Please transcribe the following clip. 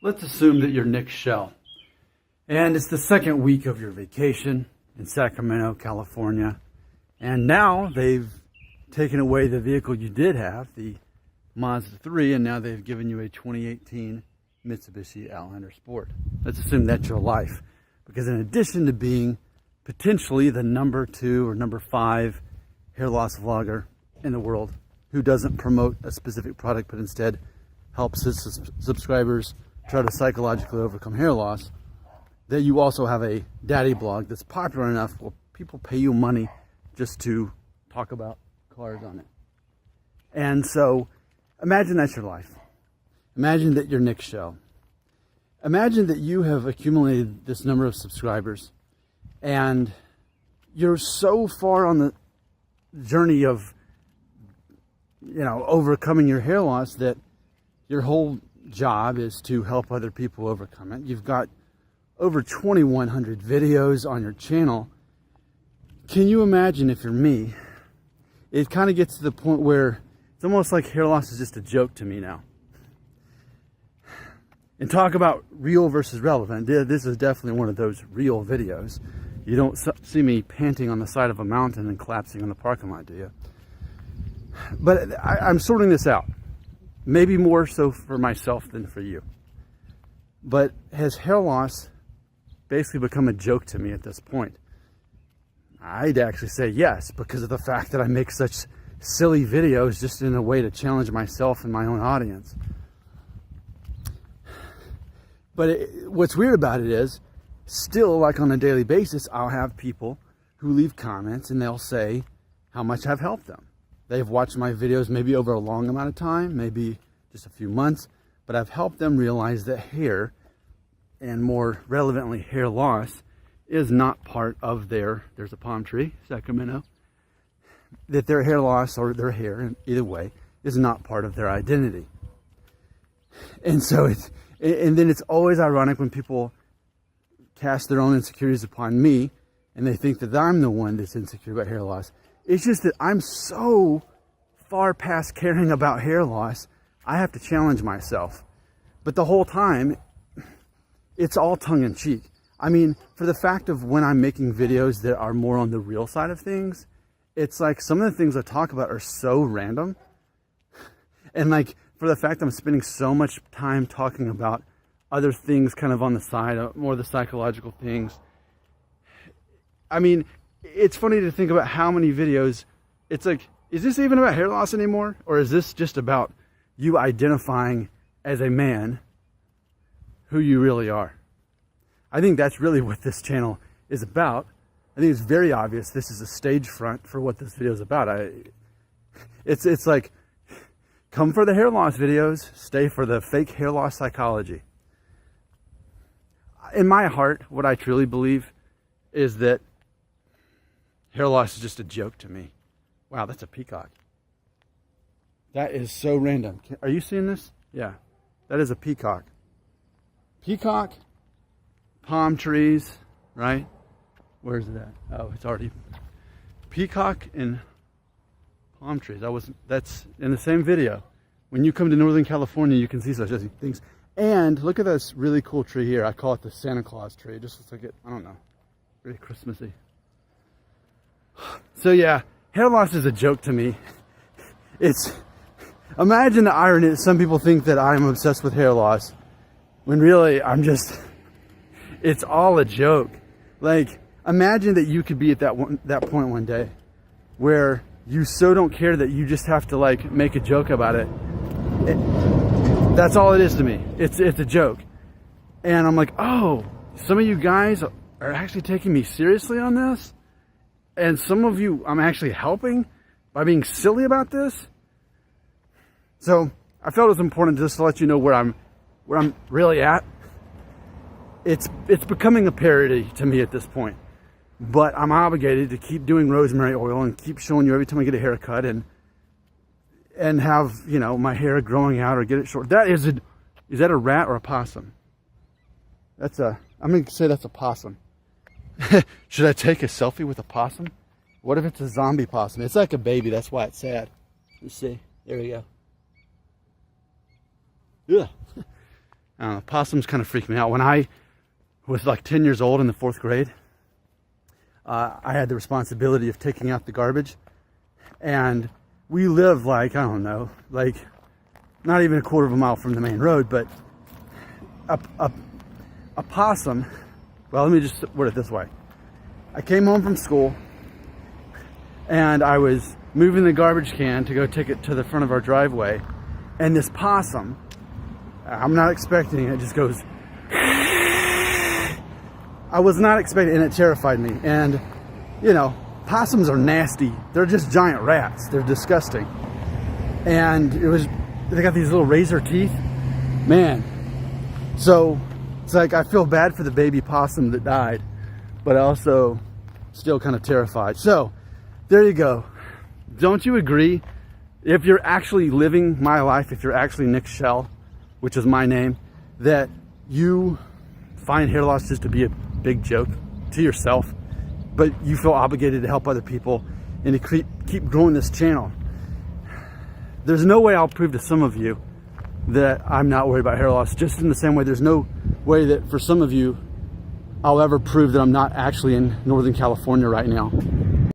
Let's assume that you're Nick Shell, and it's the second week of your vacation in Sacramento, California, and now they've taken away the vehicle you did have, the Mazda 3, and now they've given you a 2018 Mitsubishi Outlander Sport. Let's assume that's your life, because in addition to being potentially the number 2 or number 5 hair loss vlogger in the world who doesn't promote a specific product but instead helps his subscribers try to psychologically overcome hair loss, that you also have a daddy blog that's popular enough where people pay you money just to talk about cars on it. And so imagine that's your life. Imagine that you're Nick Shell. Imagine that you have accumulated this number of subscribers and you're so far on the journey of, overcoming your hair loss that your whole job is to help other people overcome it. You've got over 2,100 videos on your channel. Can you imagine if you're me? It kind of gets to the point where it's almost like hair loss is just a joke to me now. And talk about real versus relevant. This is definitely one of those real videos. You don't see me panting on the side of a mountain and collapsing on the parking lot, do you? But I'm sorting this out. Maybe more so for myself than for you. But has hair loss basically become a joke to me at this point? I'd actually say yes, because of the fact that I make such silly videos just in a way to challenge myself and my own audience. But what's weird about it is, still, like on a daily basis, I'll have people who leave comments and they'll say how much I've helped them. They've watched my videos maybe over a long amount of time, maybe just a few months, but I've helped them realize that hair, and more relevantly hair loss, is not part of there's a palm tree, Sacramento, that their hair loss or their hair, either way, is not part of their identity. And so then it's always ironic when people cast their own insecurities upon me and they think that I'm the one that's insecure about hair loss. It's just that I'm so far past caring about hair loss, I have to challenge myself. But the whole time, it's all tongue-in-cheek. I mean, for the fact of when I'm making videos that are more on the real side of things, it's like some of the things I talk about are so random. And like, for the fact I'm spending so much time talking about other things kind of on the side, more the psychological things. I mean, it's funny to think about how many videos, it's like, is this even about hair loss anymore? Or is this just about you identifying as a man who you really are? I think that's really what this channel is about. I think it's very obvious this is a stage front for what this video is about. It's like, come for the hair loss videos, stay for the fake hair loss psychology. In my heart, what I truly believe is that hair loss is just a joke to me. Wow, that's a peacock. That is so random. Are you seeing this? Yeah, that is a peacock. Peacock, palm trees, right? Where's it at? Oh, it's already peacock and palm trees. That's in the same video. When you come to Northern California, you can see such things. And look at this really cool tree here. I call it the Santa Claus tree. It just looks like I don't know, really Christmassy. So yeah, hair loss is a joke to me. Imagine the irony that some people think that I'm obsessed with hair loss, when really it's all a joke. Like, imagine that you could be at that point one day where you so don't care that you just have to like make a joke about it. That's all it is to me. It's a joke. And I'm like, oh, some of you guys are actually taking me seriously on this? And some of you I'm actually helping by being silly about this? So I felt it was important just to let you know where I'm really at. It's becoming a parody to me at this point. But I'm obligated to keep doing rosemary oil and keep showing you every time I get a haircut and have, my hair growing out or get it short. Is that a rat or a possum? I'm going to say that's a possum. Should I take a selfie with a possum? What if it's a zombie possum? It's like a baby, that's why it's sad. You see, there we go. Ugh. I don't know, possums kind of freak me out. When I was like 10 years old in the 4th grade, I had the responsibility of taking out the garbage, and we live like, I don't know, like not even a quarter of a mile from the main road, but a possum, well, let me just word it this way. I came home from school and I was moving the garbage can to go take it to the front of our driveway, and this possum, I'm not expecting it, just goes, I was not expecting, and it terrified me. And you know, possums are nasty. They're just giant rats. They're disgusting. And they got these little razor teeth, man. So it's like I feel bad for the baby possum that died, but also still kind of terrified. So there you go. Don't you agree? If you're actually living my life, if you're actually Nick Shell, which is my name, that you find hair loss just to be a big joke to yourself, but you feel obligated to help other people and to keep growing this channel. There's no way I'll prove to some of you that I'm not worried about hair loss, just in the same way there's no way that for some of you I'll ever prove that I'm not actually in Northern California right now